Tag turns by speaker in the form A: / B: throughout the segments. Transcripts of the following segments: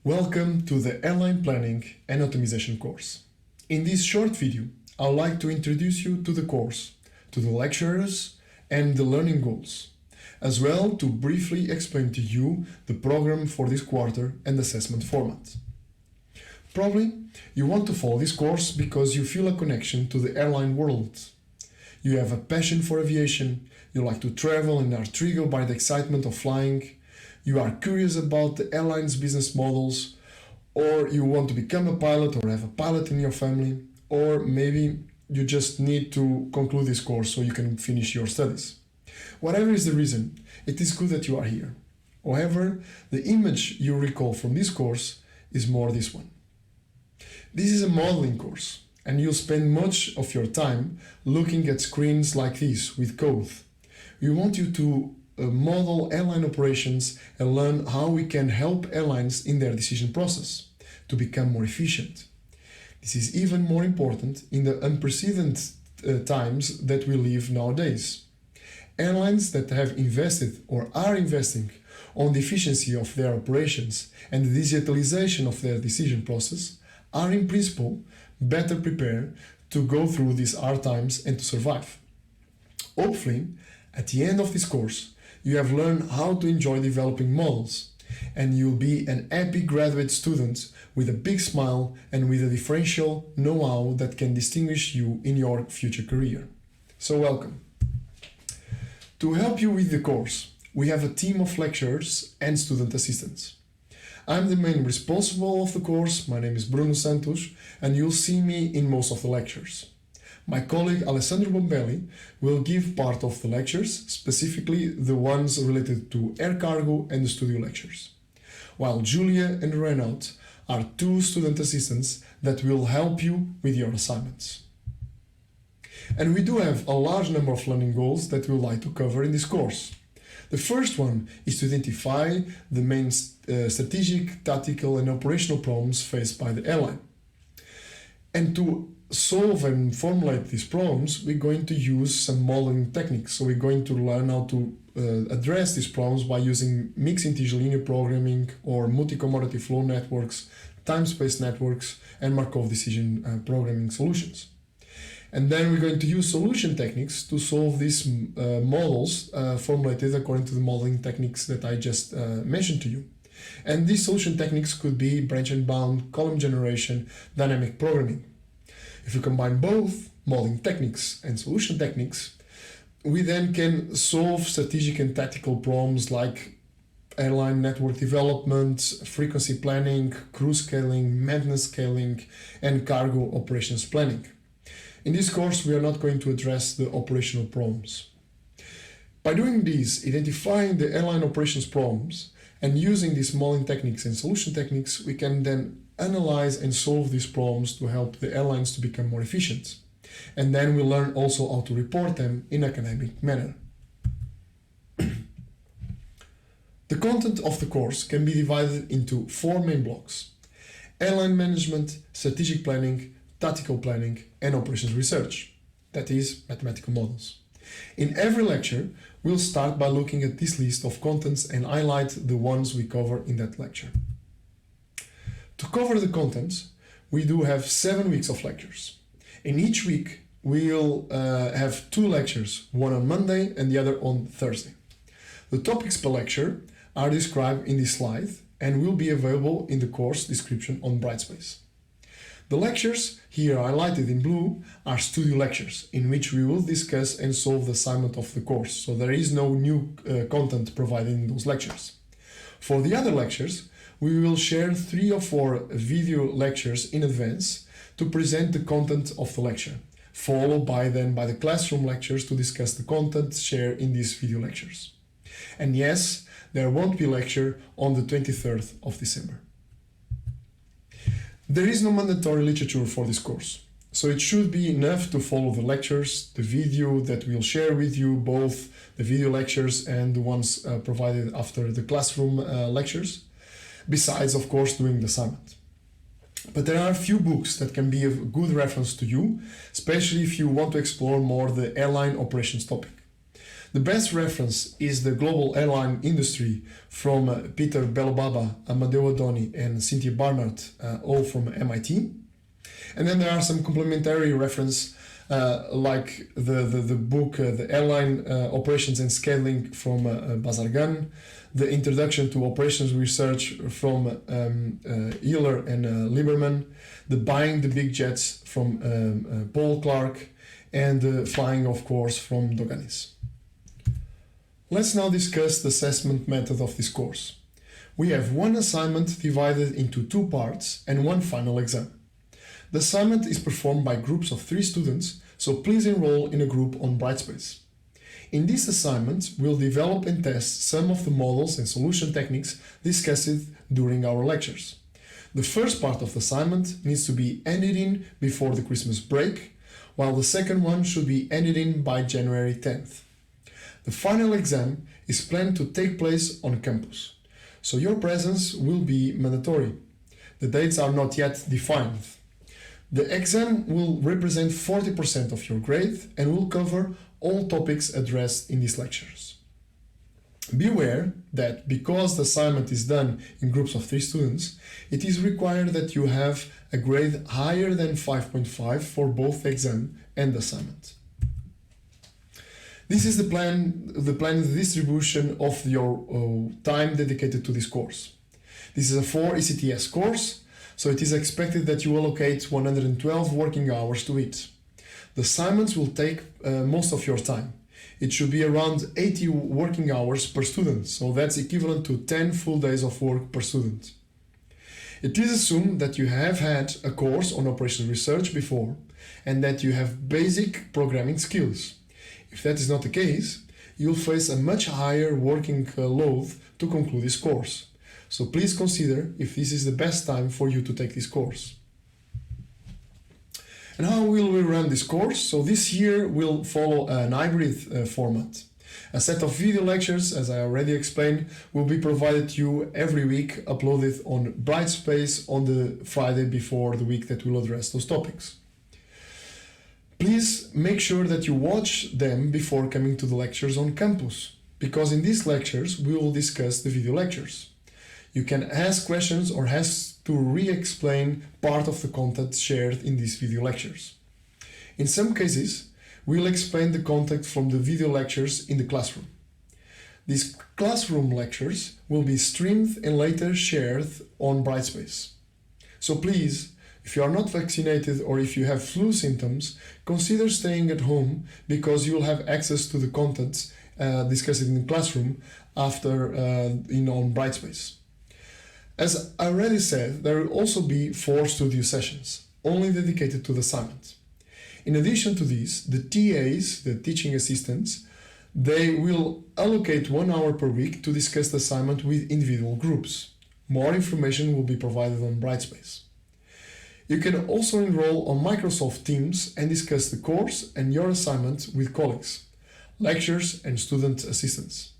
A: Welcome to the Airline Planning and Optimization course. In this short video, I would like to introduce you to the course, to the lecturers and the learning goals, as well to briefly explain to you the program for this quarter and assessment format. Probably you want to follow this course because you feel a connection to the airline world. You have a passion for aviation, you like to travel and are triggered by the excitement of flying, you are curious about the airline's business models, or you want to become a pilot or have a pilot in your family, or maybe you just need to conclude this course so you can finish your studies. Whatever is the reason, it is good that you are here. However, the image you recall from this course is more this one. This is a modeling course, and you'll spend much of your time looking at screens like this with code. We want you to model airline operations and learn how we can help airlines in their decision process to become more efficient. This is even more important in the unprecedented times that we live nowadays. Airlines that have invested or are investing on the efficiency of their operations and the digitalization of their decision process are in principle better prepared to go through these hard times and to survive. Hopefully, at the end of this course, you have learned how to enjoy developing models, and you'll be an happy graduate student with a big smile and with a differential know-how that can distinguish you in your future career. So welcome. To help you with the course, we have a team of lecturers and student assistants. I'm the main responsible of the course. My name is Bruno Santos, and you'll see me in most of the lectures. My colleague Alessandro Bombelli will give part of the lectures, specifically the ones related to air cargo and the studio lectures, while Julia and Renaud are two student assistants that will help you with your assignments. And we do have a large number of learning goals that we would like to cover in this course. The first one is to identify the main strategic, tactical and operational problems faced by the airline. And to solve and formulate these problems, we're going to use some modeling techniques. So we're going to learn how to address these problems by using mixed integer linear programming or multi-commodity flow networks, time-space networks, and Markov decision programming solutions. And then we're going to use solution techniques to solve these models formulated according to the modeling techniques that I just mentioned to you. And these solution techniques could be branch and bound, column generation, dynamic programming. If we combine both modeling techniques and solution techniques, we then can solve strategic and tactical problems like airline network development, frequency planning, crew scaling, maintenance scaling, and cargo operations planning. In this course, we are not going to address the operational problems. By doing this, identifying the airline operations problems, and using these modeling techniques and solution techniques, we can then analyze and solve these problems to help the airlines to become more efficient. And then we learn also how to report them in an academic manner. The content of the course can be divided into 4 main blocks: airline management, strategic planning, tactical planning, and operations research, that is, mathematical models. In every lecture, we'll start by looking at this list of contents and highlight the ones we cover in that lecture. To cover the contents, we do have 7 weeks of lectures. In each week, we'll have 2 lectures, one on Monday and the other on Thursday. The topics per lecture are described in this slide and will be available in the course description on Brightspace. The lectures, here highlighted in blue, are studio lectures, in which we will discuss and solve the assignment of the course, so there is no new content provided in those lectures. For the other lectures, we will share 3 or 4 video lectures in advance to present the content of the lecture, followed by the classroom lectures to discuss the content shared in these video lectures. And yes, there won't be a lecture on the 23rd of December. There is no mandatory literature for this course, so it should be enough to follow the lectures, the video that we'll share with you, both the video lectures and the ones provided after the classroom lectures, besides, of course, doing the assignment. But there are a few books that can be a good reference to you, especially if you want to explore more the airline operations topic. The best reference is the global airline industry from Peter Belobaba, Amadeo Adoni, and Cynthia Barnard, all from MIT. And then there are some complementary reference like the book The Airline Operations and Scaling from Bazargan, the Introduction to Operations Research from Euler and Lieberman, the Buying the Big Jets from Paul Clark, and Flying, of course, from Doganis. Let's now discuss the assessment method of this course. We have one assignment divided into two parts and one final exam. The assignment is performed by groups of 3 students, so please enroll in a group on Brightspace. In this assignment, we'll develop and test some of the models and solution techniques discussed during our lectures. The first part of the assignment needs to be ended in before the Christmas break, while the second one should be ended in by January 10th. The final exam is planned to take place on campus, so your presence will be mandatory. The dates are not yet defined. The exam will represent 40% of your grade and will cover all topics addressed in these lectures. Beware that because the assignment is done in groups of 3 students, it is required that you have a grade higher than 5.5 for both the exam and the assignment. This is the planned distribution of your time dedicated to this course. This is a 4 ECTS course, so it is expected that you allocate 112 working hours to it. The assignments will take most of your time. It should be around 80 working hours per student, so that's equivalent to 10 full days of work per student. It is assumed that you have had a course on operations research before and that you have basic programming skills. If that is not the case, you'll face a much higher working load to conclude this course. So please consider if this is the best time for you to take this course. And how will we run this course? So this year we'll follow an hybrid format. A set of video lectures, as I already explained, will be provided to you every week, uploaded on Brightspace on the Friday before the week that will address those topics. Please make sure that you watch them before coming to the lectures on campus, because in these lectures we will discuss the video lectures. You can ask questions or ask to re-explain part of the content shared in these video lectures. In some cases, we'll explain the content from the video lectures in the classroom. These classroom lectures will be streamed and later shared on Brightspace. So please, if you are not vaccinated or if you have flu symptoms, consider staying at home because you will have access to the contents discussed in the classroom after on Brightspace. As I already said, there will also be 4 studio sessions, only dedicated to the assignment. In addition to these, the TAs, the teaching assistants, they will allocate 1 hour per week to discuss the assignment with individual groups. More information will be provided on Brightspace. You can also enroll on Microsoft Teams and discuss the course and your assignment with colleagues, lecturers and student assistants.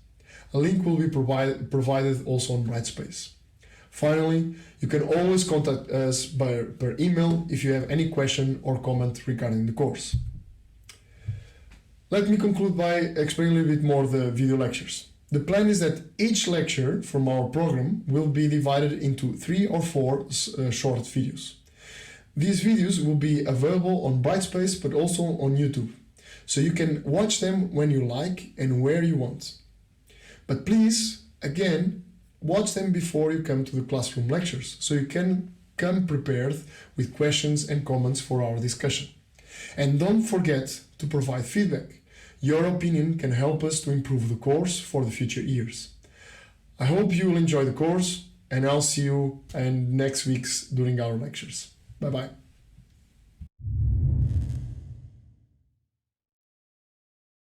A: A link will be provided also on Brightspace. Finally, you can always contact us per email if you have any question or comment regarding the course. Let me conclude by explaining a little bit more the video lectures. The plan is that each lecture from our program will be divided into 3 or 4 short videos. These videos will be available on Brightspace but also on YouTube, so you can watch them when you like and where you want. But please, again, watch them before you come to the classroom lectures, so you can come prepared with questions and comments for our discussion. And don't forget to provide feedback. Your opinion can help us to improve the course for the future years. I hope you will enjoy the course, and I'll see you in next week's during our lectures. Bye-bye.